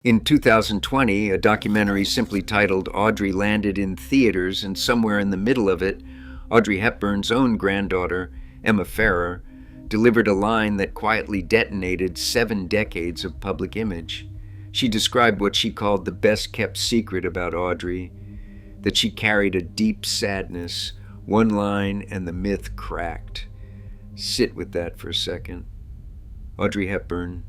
In 2020, a documentary simply titled Audrey landed in theaters, and somewhere in the middle of it, Audrey Hepburn's own granddaughter, Emma Ferrer, delivered a line that quietly detonated 7 decades of public image. She described what she called the best-kept secret about Audrey, that she carried a deep sadness, one line and the myth cracked. Sit with that for a second. Audrey Hepburn,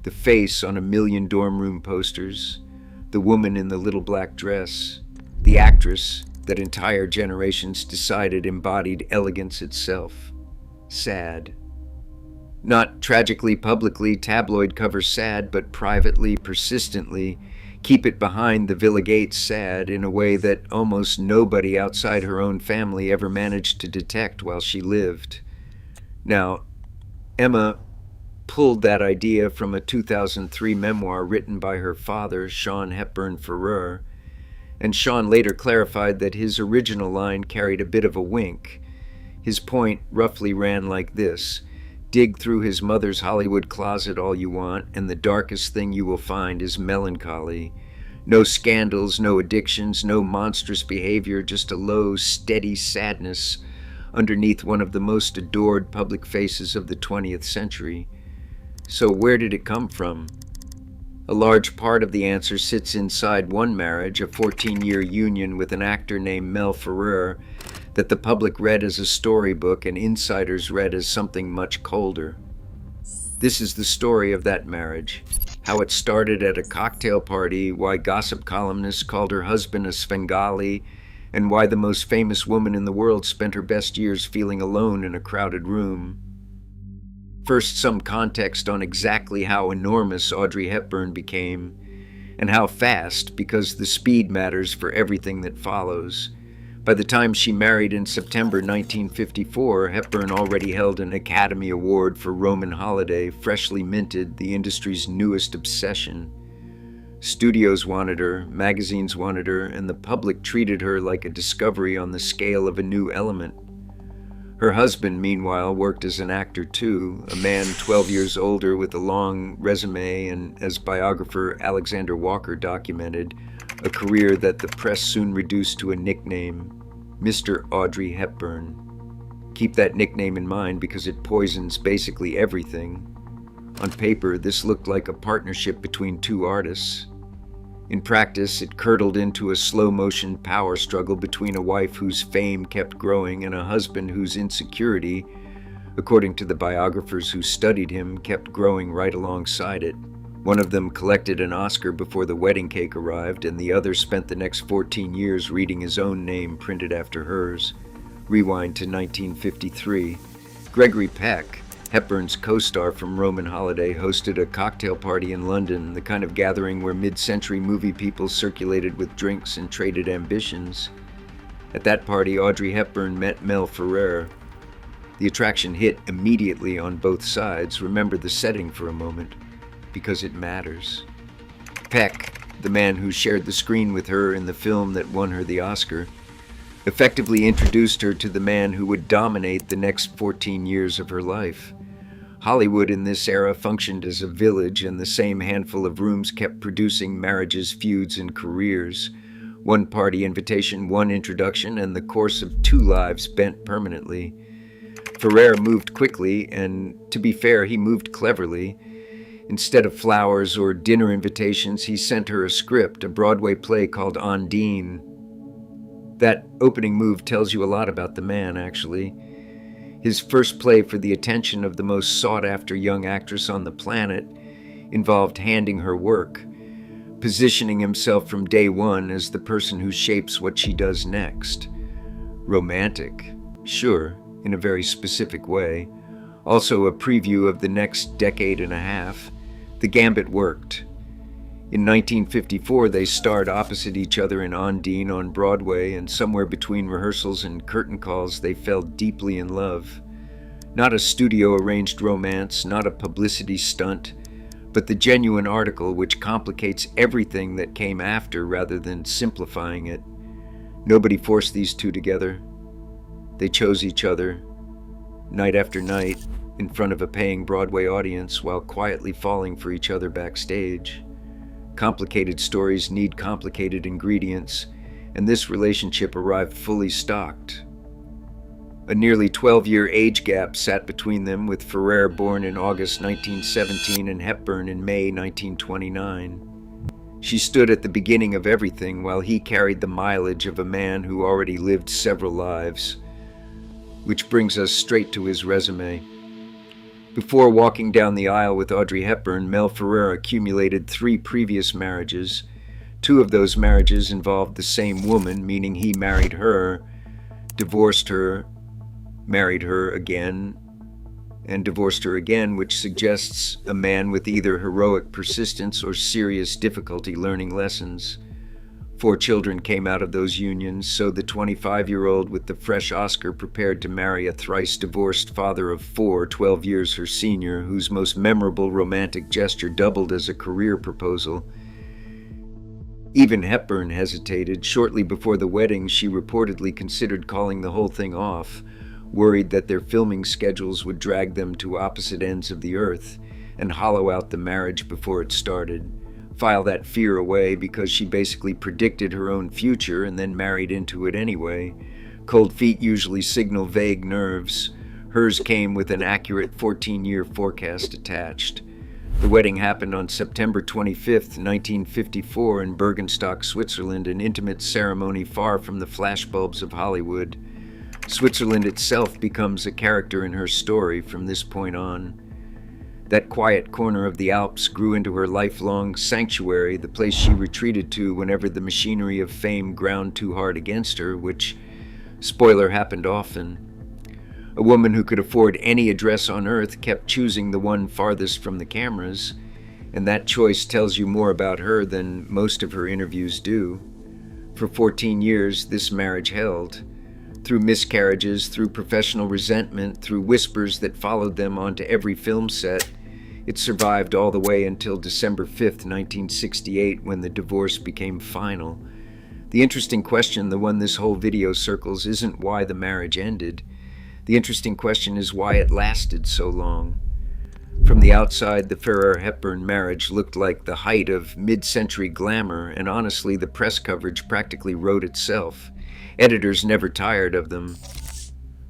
the face on 1,000,000 dorm room posters, the woman in the little black dress, the actress that entire generations decided embodied elegance itself. Sad. Not tragically, publicly, tabloid-cover sad, but privately, persistently, keep it behind the Villa Gates sad in a way that almost nobody outside her own family ever managed to detect while she lived. Now, Emma pulled that idea from a 2003 memoir written by her father, Hepburn Ferrer, and Sean later clarified that his original line carried a bit of a wink. His point roughly ran like this: dig through his mother's Hollywood closet all you want, and the darkest thing you will find is melancholy. No scandals, no addictions, no monstrous behavior, just a low, steady sadness underneath one of the most adored public faces of the 20th century. So where did it come from? A large part of the answer sits inside one marriage, a 14-year union with an actor named Mel Ferrer that the public read as a storybook and insiders read as something much colder. This is the story of that marriage, how it started at a cocktail party, why gossip columnists called her husband a Svengali, and why the most famous woman in the world spent her best years feeling alone in a crowded room. First, some context on exactly how enormous Audrey Hepburn became, and how fast, because the speed matters for everything that follows. By the time she married in September 1954, Hepburn already held an Academy Award for Roman Holiday, freshly minted, the industry's newest obsession. Studios wanted her, magazines wanted her, and the public treated her like a discovery on the scale of a new element. Her husband, meanwhile, worked as an actor too, a man 12 years older with a long resume and, as biographer Alexander Walker documented, a career that the press soon reduced to a nickname, Mr. Audrey Hepburn. Keep that nickname in mind because it poisons basically everything. On paper, this looked like a partnership between two artists. In practice, it curdled into a slow-motion power struggle between a wife whose fame kept growing and a husband whose insecurity, according to the biographers who studied him, kept growing right alongside it. One of them collected an Oscar before the wedding cake arrived, and the other spent the next 14 years reading his own name printed after hers. Rewind to 1953. Gregory Peck, Hepburn's co-star from Roman Holiday, hosted a cocktail party in London, the kind of gathering where mid-century movie people circulated with drinks and traded ambitions. At that party, Audrey Hepburn met Mel Ferrer. The attraction hit immediately on both sides. Remember the setting for a moment, because it matters. Peck, the man who shared the screen with her in the film that won her the Oscar, effectively introduced her to the man who would dominate the next 14 years of her life. Hollywood in this era functioned as a village, and the same handful of rooms kept producing marriages, feuds, and careers. One party invitation, one introduction, and the course of 2 lives bent permanently. Ferrer moved quickly, and to be fair, he moved cleverly. Instead of flowers or dinner invitations, he sent her a script, a Broadway play called Undine. That opening move tells you a lot about the man, actually. His first play for the attention of the most sought-after young actress on the planet involved handing her work, positioning himself from day one as the person who shapes what she does next. Romantic, sure, in a very specific way. Also a preview of the next decade and a half. The gambit worked. In 1954, they starred opposite each other in Undine on Broadway, and somewhere between rehearsals and curtain calls, they fell deeply in love. Not a studio-arranged romance, not a publicity stunt, but the genuine article which complicates everything that came after rather than simplifying it. Nobody forced these two together. They chose each other, night after night, in front of a paying Broadway audience, while quietly falling for each other backstage. Complicated stories need complicated ingredients, and this relationship arrived fully stocked. A nearly 12-year age gap sat between them, with Ferrer born in August 1917 and Hepburn in May 1929. She stood at the beginning of everything, while he carried the mileage of a man who already lived several lives. Which brings us straight to his resume. Before walking down the aisle with Audrey Hepburn, Mel Ferrer accumulated 3 previous marriages. 2 of those marriages involved the same woman, meaning he married her, divorced her, married her again, and divorced her again, which suggests a man with either heroic persistence or serious difficulty learning lessons. 4 children came out of those unions, so the 25-year-old with the fresh Oscar prepared to marry a thrice-divorced father of 4, 12 years her senior, whose most memorable romantic gesture doubled as a career proposal. Even Hepburn hesitated. Shortly before the wedding, she reportedly considered calling the whole thing off, worried that their filming schedules would drag them to opposite ends of the earth and hollow out the marriage before it started. File that fear away, because she basically predicted her own future and then married into it anyway. Cold feet usually signal vague nerves. Hers came with an accurate 14-year forecast attached. The wedding happened on September 25th, 1954 in Bergenstock, Switzerland, an intimate ceremony far from the flashbulbs of Hollywood. Switzerland itself becomes a character in her story from this point on. That quiet corner of the Alps grew into her lifelong sanctuary, the place she retreated to whenever the machinery of fame ground too hard against her, which, spoiler, happened often. A woman who could afford any address on earth kept choosing the one farthest from the cameras, and that choice tells you more about her than most of her interviews do. For 14 years, this marriage held. Through miscarriages, through professional resentment, through whispers that followed them onto every film set, it survived all the way until December 5th, 1968, when the divorce became final. The interesting question, the one this whole video circles, isn't why the marriage ended. The interesting question is why it lasted so long. From the outside, the Ferrer-Hepburn marriage looked like the height of mid-century glamour, and honestly, the press coverage practically wrote itself. Editors never tired of them.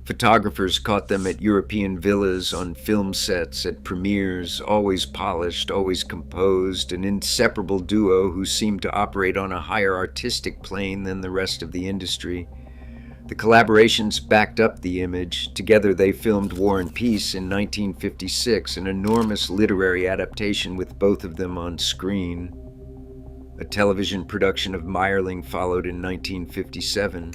Photographers caught them at European villas, on film sets, at premieres, always polished, always composed, an inseparable duo who seemed to operate on a higher artistic plane than the rest of the industry. The collaborations backed up the image. Together they filmed War and Peace in 1956, an enormous literary adaptation with both of them on screen. A television production of Meyerling followed in 1957.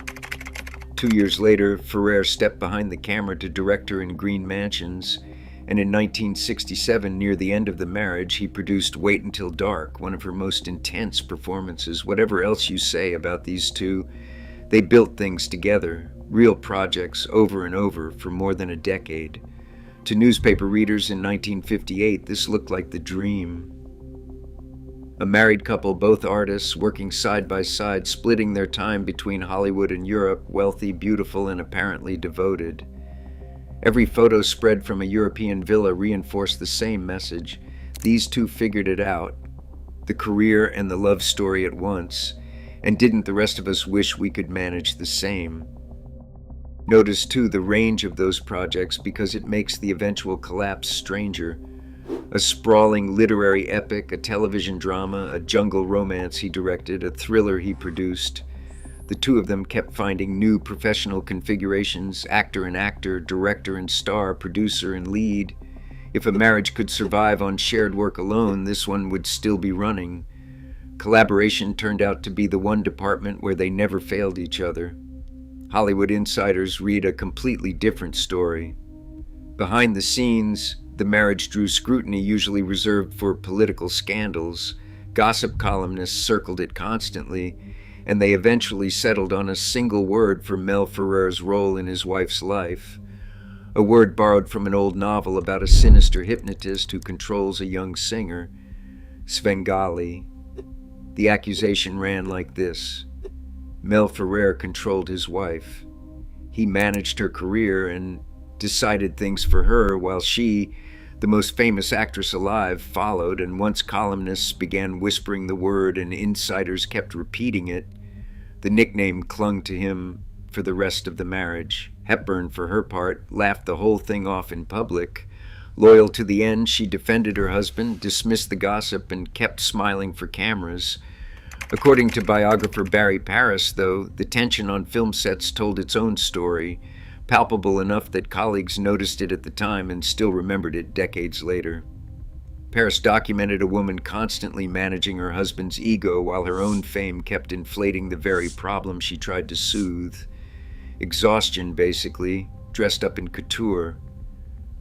2 years later, Ferrer stepped behind the camera to direct her in Green Mansions, and in 1967, near the end of the marriage, he produced Wait Until Dark, one of her most intense performances. Whatever else you say about these two, they built things together, real projects over and over for more than a decade. To newspaper readers in 1958, this looked like the dream. A married couple, both artists, working side by side, splitting their time between Hollywood and Europe, wealthy, beautiful, and apparently devoted. Every photo spread from a European villa reinforced the same message. These two figured it out, the career and the love story at once, and didn't the rest of us wish we could manage the same? Notice, too, the range of those projects, because it makes the eventual collapse stranger. A sprawling literary epic, a television drama, a jungle romance he directed, a thriller he produced. The two of them kept finding new professional configurations, actor and actor, director and star, producer and lead. If a marriage could survive on shared work alone, this one would still be running. Collaboration turned out to be the one department where they never failed each other. Hollywood insiders read a completely different story. Behind the scenes, the marriage drew scrutiny usually reserved for political scandals. Gossip columnists circled it constantly, and they eventually settled on a single word for Mel Ferrer's role in his wife's life. A word borrowed from an old novel about a sinister hypnotist who controls a young singer, Svengali. The accusation ran like this: Mel Ferrer controlled his wife. He managed her career and decided things for her, while she, The most famous actress alive followed, and once columnists began whispering the word and insiders kept repeating it, the nickname clung to him for the rest of the marriage. Hepburn, for her part, laughed the whole thing off in public. Loyal to the end, she defended her husband, dismissed the gossip, and kept smiling for cameras. According to biographer Barry Paris, though, the tension on film sets told its own story, palpable enough that colleagues noticed it at the time and still remembered it decades later. Paris documented a woman constantly managing her husband's ego while her own fame kept inflating the very problem she tried to soothe. Exhaustion, basically, dressed up in couture.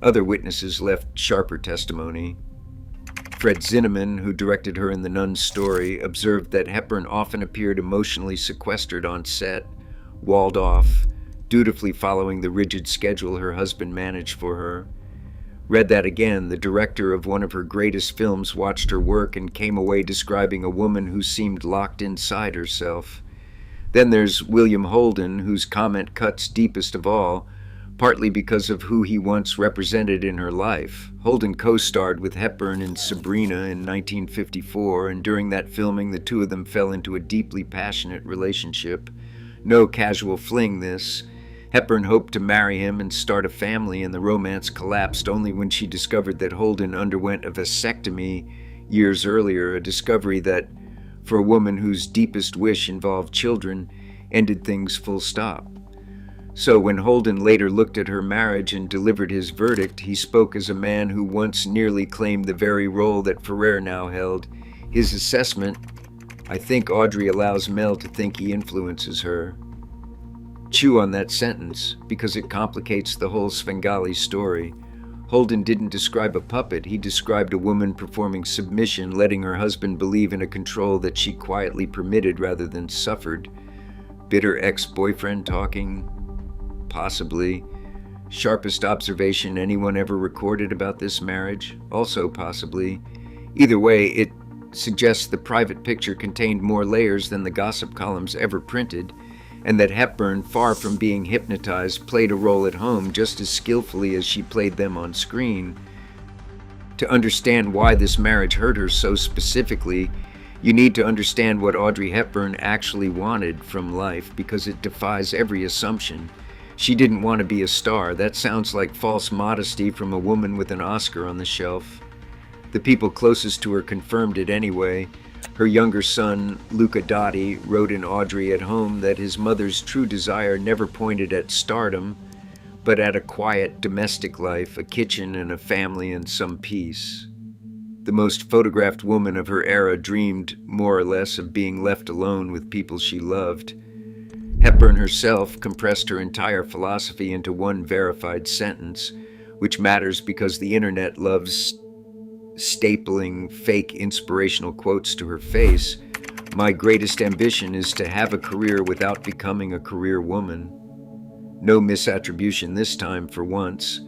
Other witnesses left sharper testimony. Fred Zinnemann, who directed her in The Nun's Story, observed that Hepburn often appeared emotionally sequestered on set, walled off, dutifully following the rigid schedule her husband managed for her. Read that again, the director of one of her greatest films watched her work and came away describing a woman who seemed locked inside herself. Then there's William Holden, whose comment cuts deepest of all, partly because of who he once represented in her life. Holden co-starred with Hepburn in Sabrina in 1954, and during that filming the two of them fell into a deeply passionate relationship. No casual fling, this. Hepburn hoped to marry him and start a family, and the romance collapsed only when she discovered that Holden underwent a vasectomy years earlier, a discovery that, for a woman whose deepest wish involved children, ended things full stop. So when Holden later looked at her marriage and delivered his verdict, he spoke as a man who once nearly claimed the very role that Ferrer now held. His assessment, "I think Audrey allows Mel to think he influences her." Chew on that sentence, because it complicates the whole Svengali story. Holden didn't describe a puppet, he described a woman performing submission, letting her husband believe in a control that she quietly permitted rather than suffered. Bitter ex-boyfriend talking? Possibly. Sharpest observation anyone ever recorded about this marriage? Also possibly. Either way, it suggests the private picture contained more layers than the gossip columns ever printed, and that Hepburn, far from being hypnotized, played a role at home just as skillfully as she played them on screen. To understand why this marriage hurt her so specifically, you need to understand what Audrey Hepburn actually wanted from life, because it defies every assumption. She didn't want to be a star. That sounds like false modesty from a woman with an Oscar on the shelf. The people closest to her confirmed it anyway. Her younger son, Luca Dotti, wrote in Audrey at Home that his mother's true desire never pointed at stardom, but at a quiet domestic life, a kitchen and a family and some peace. The most photographed woman of her era dreamed, more or less, of being left alone with people she loved. Hepburn herself compressed her entire philosophy into one verified sentence, which matters because the internet loves stapling fake inspirational quotes to her face. "My greatest ambition is to have a career without becoming a career woman." No misattribution this time, for once.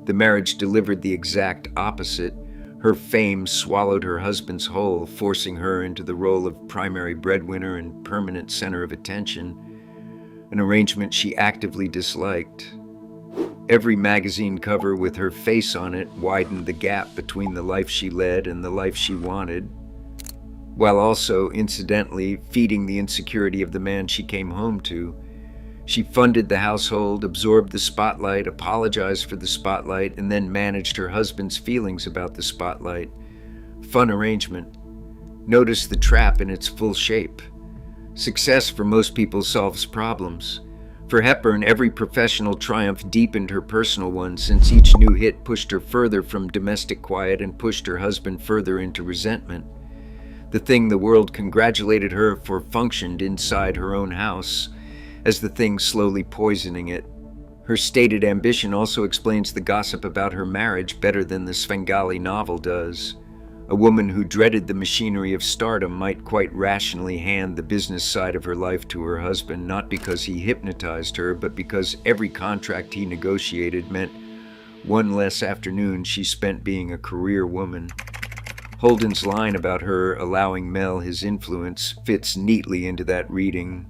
The marriage delivered the exact opposite. Her fame swallowed her husband's whole, forcing her into the role of primary breadwinner and permanent center of attention, an arrangement she actively disliked. Every magazine cover with her face on it widened the gap between the life she led and the life she wanted, while also, incidentally, feeding the insecurity of the man she came home to. She funded the household, absorbed the spotlight, apologized for the spotlight, and then managed her husband's feelings about the spotlight. Fun arrangement. Notice the trap in its full shape. Success for most people solves problems. For Hepburn, every professional triumph deepened her personal one, since each new hit pushed her further from domestic quiet and pushed her husband further into resentment. The thing the world congratulated her for functioned inside her own house, as the thing slowly poisoning it. Her stated ambition also explains the gossip about her marriage better than the Svengali novel does. A woman who dreaded the machinery of stardom might quite rationally hand the business side of her life to her husband, not because he hypnotized her, but because every contract he negotiated meant one less afternoon she spent being a career woman. Holden's line about her allowing Mel his influence fits neatly into that reading.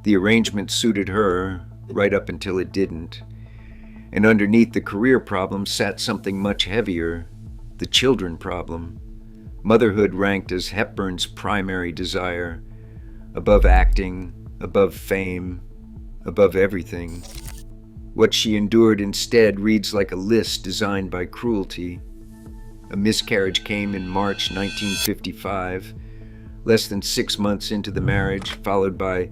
The arrangement suited her, right up until it didn't. And underneath the career problem sat something much heavier, the children problem. Motherhood ranked as Hepburn's primary desire, above acting, above fame, above everything. What she endured instead reads like a list designed by cruelty. A miscarriage came in March 1955, less than 6 months into the marriage, followed by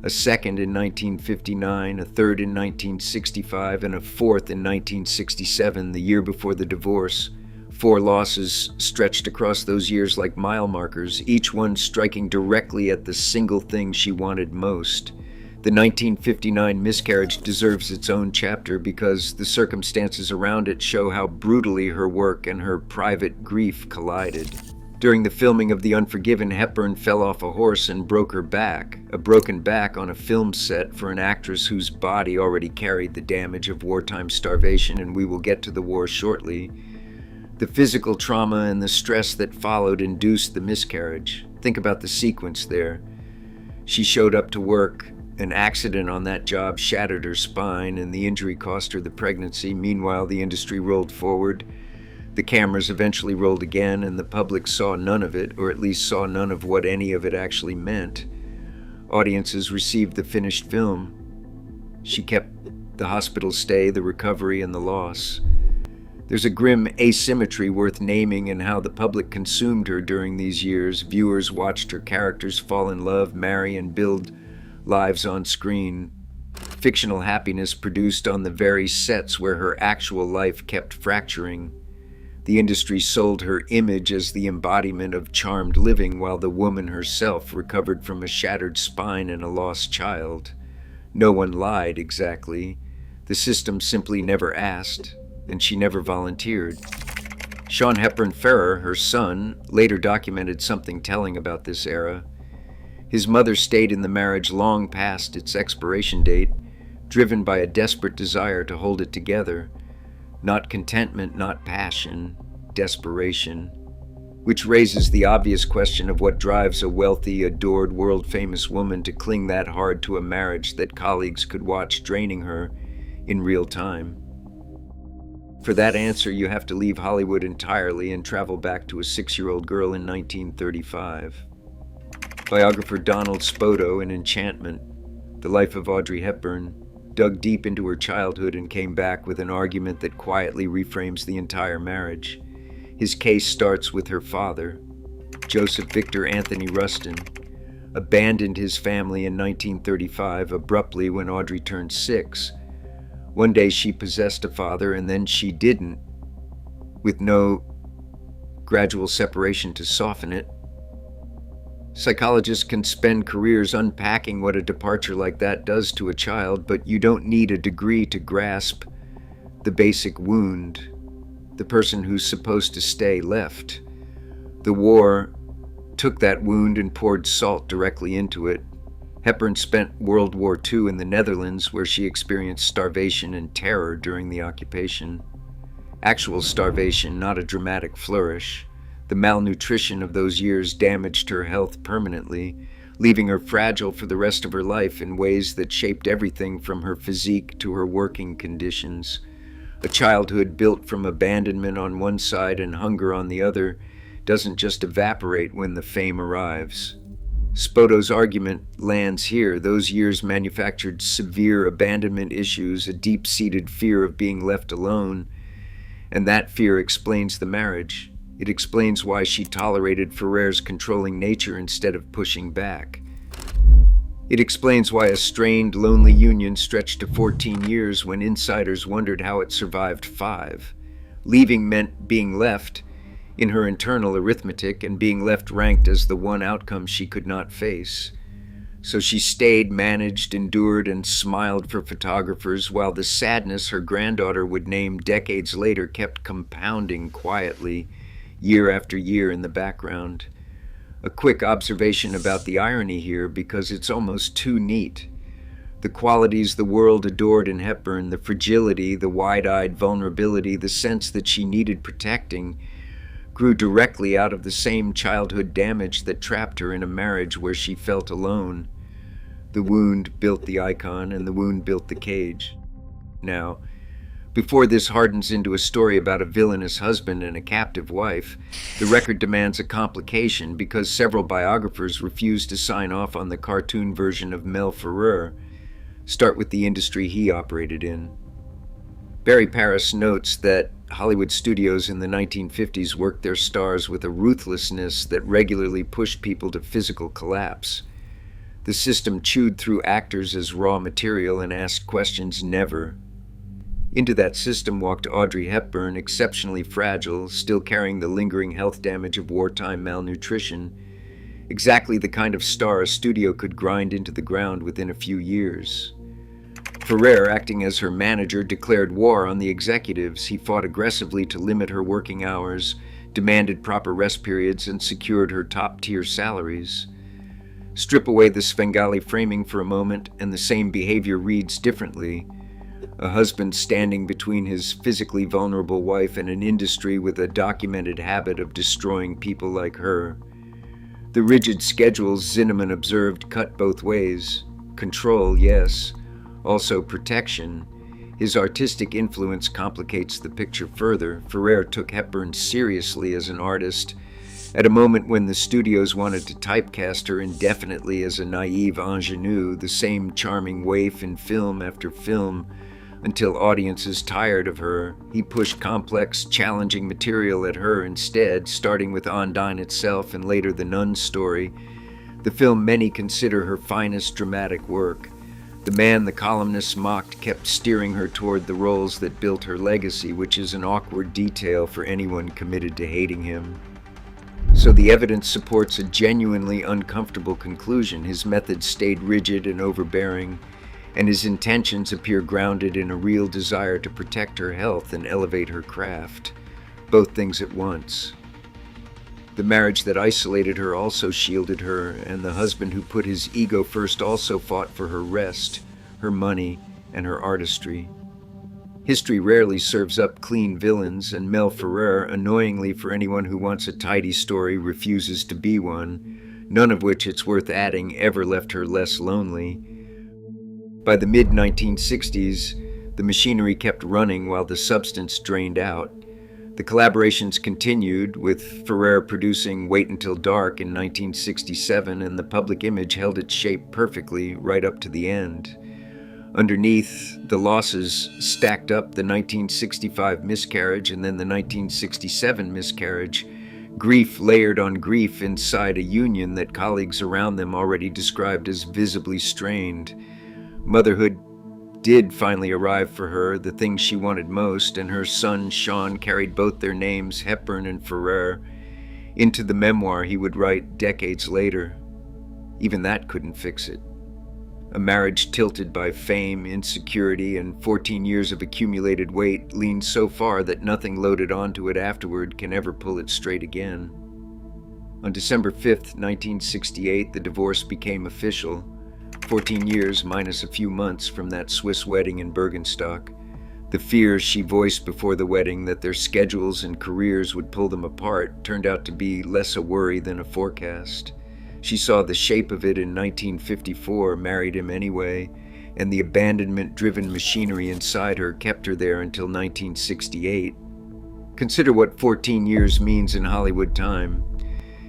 a second in 1959, a third in 1965, and a fourth in 1967, the year before the divorce. 4 losses stretched across those years like mile markers, each one striking directly at the single thing she wanted most. The 1959 miscarriage deserves its own chapter because the circumstances around it show how brutally her work and her private grief collided. During the filming of The Unforgiven, Hepburn fell off a horse and broke her back, a broken back on a film set for an actress whose body already carried the damage of wartime starvation, and we will get to the war shortly. The physical trauma and the stress that followed induced the miscarriage. Think about the sequence there. She showed up to work. An accident on that job shattered her spine, and the injury cost her the pregnancy. Meanwhile, the industry rolled forward. The cameras eventually rolled again, and the public saw none of it, or at least saw none of what any of it actually meant. Audiences received the finished film. She kept the hospital stay, the recovery, and the loss. There's a grim asymmetry worth naming in how the public consumed her during these years. Viewers watched her characters fall in love, marry, and build lives on screen. Fictional happiness produced on the very sets where her actual life kept fracturing. The industry sold her image as the embodiment of charmed living, while the woman herself recovered from a shattered spine and a lost child. No one lied exactly. The system simply never asked, and she never volunteered. Sean Hepburn Ferrer, her son, later documented something telling about this era. His mother stayed in the marriage long past its expiration date, driven by a desperate desire to hold it together. Not contentment, not passion, desperation. Which raises the obvious question of what drives a wealthy, adored, world-famous woman to cling that hard to a marriage that colleagues could watch draining her in real time. For that answer, you have to leave Hollywood entirely and travel back to a 6-year-old girl in 1935. Biographer Donald Spoto in Enchantment, The Life of Audrey Hepburn, dug deep into her childhood and came back with an argument that quietly reframes the entire marriage. His case starts with her father. Joseph Victor Anthony Rustin abandoned his family in 1935 abruptly when Audrey turned 6. One day she possessed a father and then she didn't, with no gradual separation to soften it. Psychologists can spend careers unpacking what a departure like that does to a child, but you don't need a degree to grasp the basic wound. The person who's supposed to stay left. The war took that wound and poured salt directly into it. Hepburn spent World War II in the Netherlands, where she experienced starvation and terror during the occupation. Actual starvation, not a dramatic flourish. The malnutrition of those years damaged her health permanently, leaving her fragile for the rest of her life in ways that shaped everything from her physique to her working conditions. A childhood built from abandonment on one side and hunger on the other doesn't just evaporate when the fame arrives. Spoto's argument lands here. Those years manufactured severe abandonment issues, a deep-seated fear of being left alone, and that fear explains the marriage. It explains why she tolerated Ferrer's controlling nature instead of pushing back. It explains why a strained, lonely union stretched to 14 years when insiders wondered how it survived 5. Leaving meant being left in her internal arithmetic and being left ranked as the one outcome she could not face. So she stayed, managed, endured, and smiled for photographers, while the sadness her granddaughter would name decades later kept compounding quietly, year after year in the background. A quick observation about the irony here, because it's almost too neat. The qualities the world adored in Hepburn, the fragility, the wide-eyed vulnerability, the sense that she needed protecting, grew directly out of the same childhood damage that trapped her in a marriage where she felt alone. The wound built the icon, and the wound built the cage. Now, Before this hardens into a story about a villainous husband and a captive wife, the record demands a complication because several biographers refuse to sign off on the cartoon version of Mel Ferrer. Start with the industry he operated in. Barry Paris notes that Hollywood studios in the 1950s worked their stars with a ruthlessness that regularly pushed people to physical collapse. The system chewed through actors as raw material and asked questions never. Into that system walked Audrey Hepburn, exceptionally fragile, still carrying the lingering health damage of wartime malnutrition, exactly the kind of star a studio could grind into the ground within a few years. Ferrer, acting as her manager, declared war on the executives. He fought aggressively to limit her working hours, demanded proper rest periods, and secured her top-tier salaries. Strip away the Svengali framing for a moment, and the same behavior reads differently. A husband standing between his physically vulnerable wife and an industry with a documented habit of destroying people like her. The rigid schedules, Zinnemann observed, cut both ways. Control, yes. Also protection. His artistic influence complicates the picture further. Ferrer took Hepburn seriously as an artist, at a moment when the studios wanted to typecast her indefinitely as a naive ingenue, the same charming waif in film after film, until audiences tired of her. He pushed complex, challenging material at her instead, starting with Ondine itself and later the Nun's story, the film many consider her finest dramatic work. The man the columnists mocked kept steering her toward the roles that built her legacy, which is an awkward detail for anyone committed to hating him. So the evidence supports a genuinely uncomfortable conclusion. His methods stayed rigid and overbearing, and his intentions appear grounded in a real desire to protect her health and elevate her craft, both things at once. The marriage that isolated her also shielded her, and the husband who put his ego first also fought for her rest, her money, and her artistry. History rarely serves up clean villains, and Mel Ferrer, annoyingly for anyone who wants a tidy story, refuses to be one, none of which, it's worth adding, ever left her less lonely. By the mid-1960s, the machinery kept running while the substance drained out. The collaborations continued, with Ferrer producing Wait Until Dark in 1967, and the public image held its shape perfectly right up to the end. Underneath, the losses stacked up: the 1965 miscarriage and then the 1967 miscarriage, grief layered on grief inside a union that colleagues around them already described as visibly strained. Motherhood did finally arrive for her, the thing she wanted most, and her son Sean carried both their names, Hepburn and Ferrer, into the memoir he would write decades later. Even that couldn't fix it. A marriage tilted by fame, insecurity, and 14 years of accumulated weight leaned so far that nothing loaded onto it afterward can ever pull it straight again. On December 5th, 1968, the divorce became official. 14 years minus a few months from that Swiss wedding in Bergenstock. The fears she voiced before the wedding that their schedules and careers would pull them apart turned out to be less a worry than a forecast. She saw the shape of it in 1954, married him anyway, and the abandonment-driven machinery inside her kept her there until 1968. Consider what 14 years means in Hollywood time.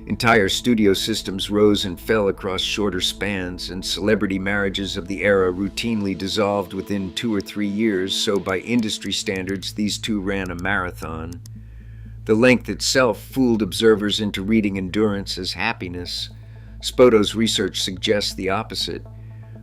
Entire studio systems rose and fell across shorter spans, and celebrity marriages of the era routinely dissolved within 2 or 3 years, so by industry standards, these two ran a marathon. The length itself fooled observers into reading endurance as happiness. Spoto's research suggests the opposite.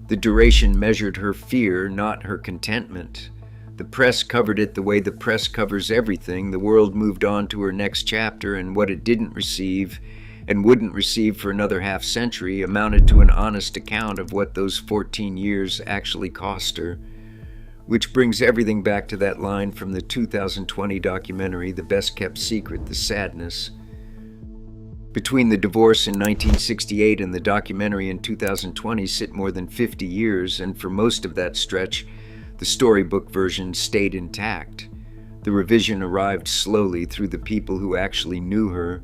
The duration measured her fear, not her contentment. The press covered it the way the press covers everything. The world moved on to her next chapter, and what it didn't receive and wouldn't receive for another half-century amounted to an honest account of what those 14 years actually cost her. Which brings everything back to that line from the 2020 documentary, The Best Kept Secret, The Sadness. Between the divorce in 1968 and the documentary in 2020 sit more than 50 years, and for most of that stretch, the storybook version stayed intact. The revision arrived slowly through the people who actually knew her.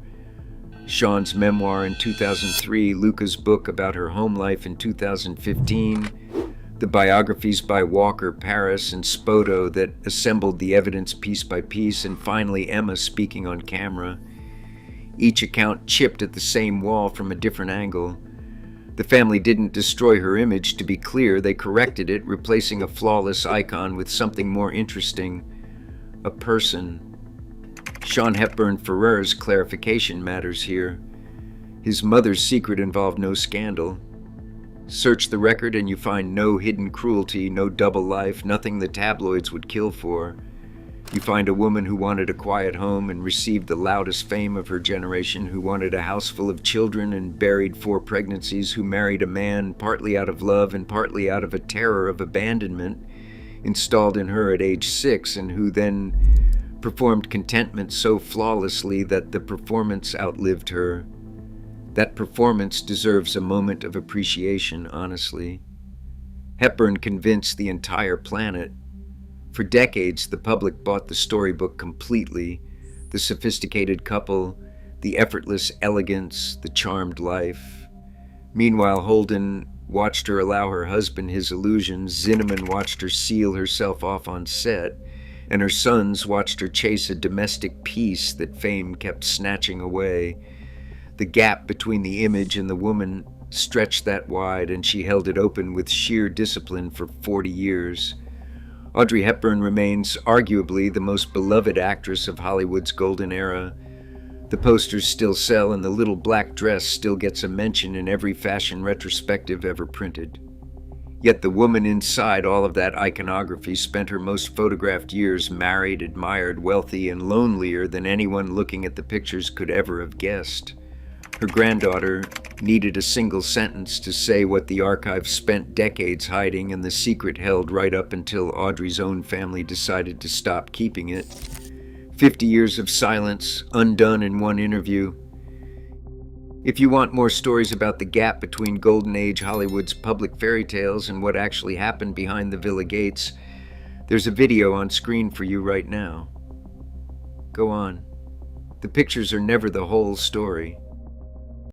Sean's memoir in 2003, Luca's book about her home life in 2015, The biographies by Walker, Paris, and Spoto that assembled the evidence piece by piece, and finally Emma speaking on camera. Each account chipped at the same wall from a different angle. The family didn't destroy her image, to be clear. They corrected it, replacing a flawless icon with something more interesting: a person. Sean Hepburn Ferrer's clarification matters here. His mother's secret involved no scandal. Search the record and you find no hidden cruelty, no double life, nothing the tabloids would kill for. You find a woman who wanted a quiet home and received the loudest fame of her generation, who wanted a house full of children and buried 4 pregnancies, who married a man partly out of love and partly out of a terror of abandonment installed in her at age 6, and who then performed contentment so flawlessly that the performance outlived her. That performance deserves a moment of appreciation, honestly. Hepburn convinced the entire planet. For decades, the public bought the storybook completely: the sophisticated couple, the effortless elegance, the charmed life. Meanwhile, Holden watched her allow her husband his illusions, Zinnemann watched her seal herself off on set, and her sons watched her chase a domestic peace that fame kept snatching away. The gap between the image and the woman stretched that wide, and she held it open with sheer discipline for 40 years. Audrey Hepburn remains arguably the most beloved actress of Hollywood's golden era. The posters still sell, and the little black dress still gets a mention in every fashion retrospective ever printed. Yet the woman inside all of that iconography spent her most photographed years married, admired, wealthy, and lonelier than anyone looking at the pictures could ever have guessed. Her granddaughter needed a single sentence to say what the archive spent decades hiding, and the secret held right up until Audrey's own family decided to stop keeping it. 50 years of silence, undone in one interview. If you want more stories about the gap between Golden Age Hollywood's public fairy tales and what actually happened behind the villa gates, there's a video on screen for you right now. Go on. The pictures are never the whole story.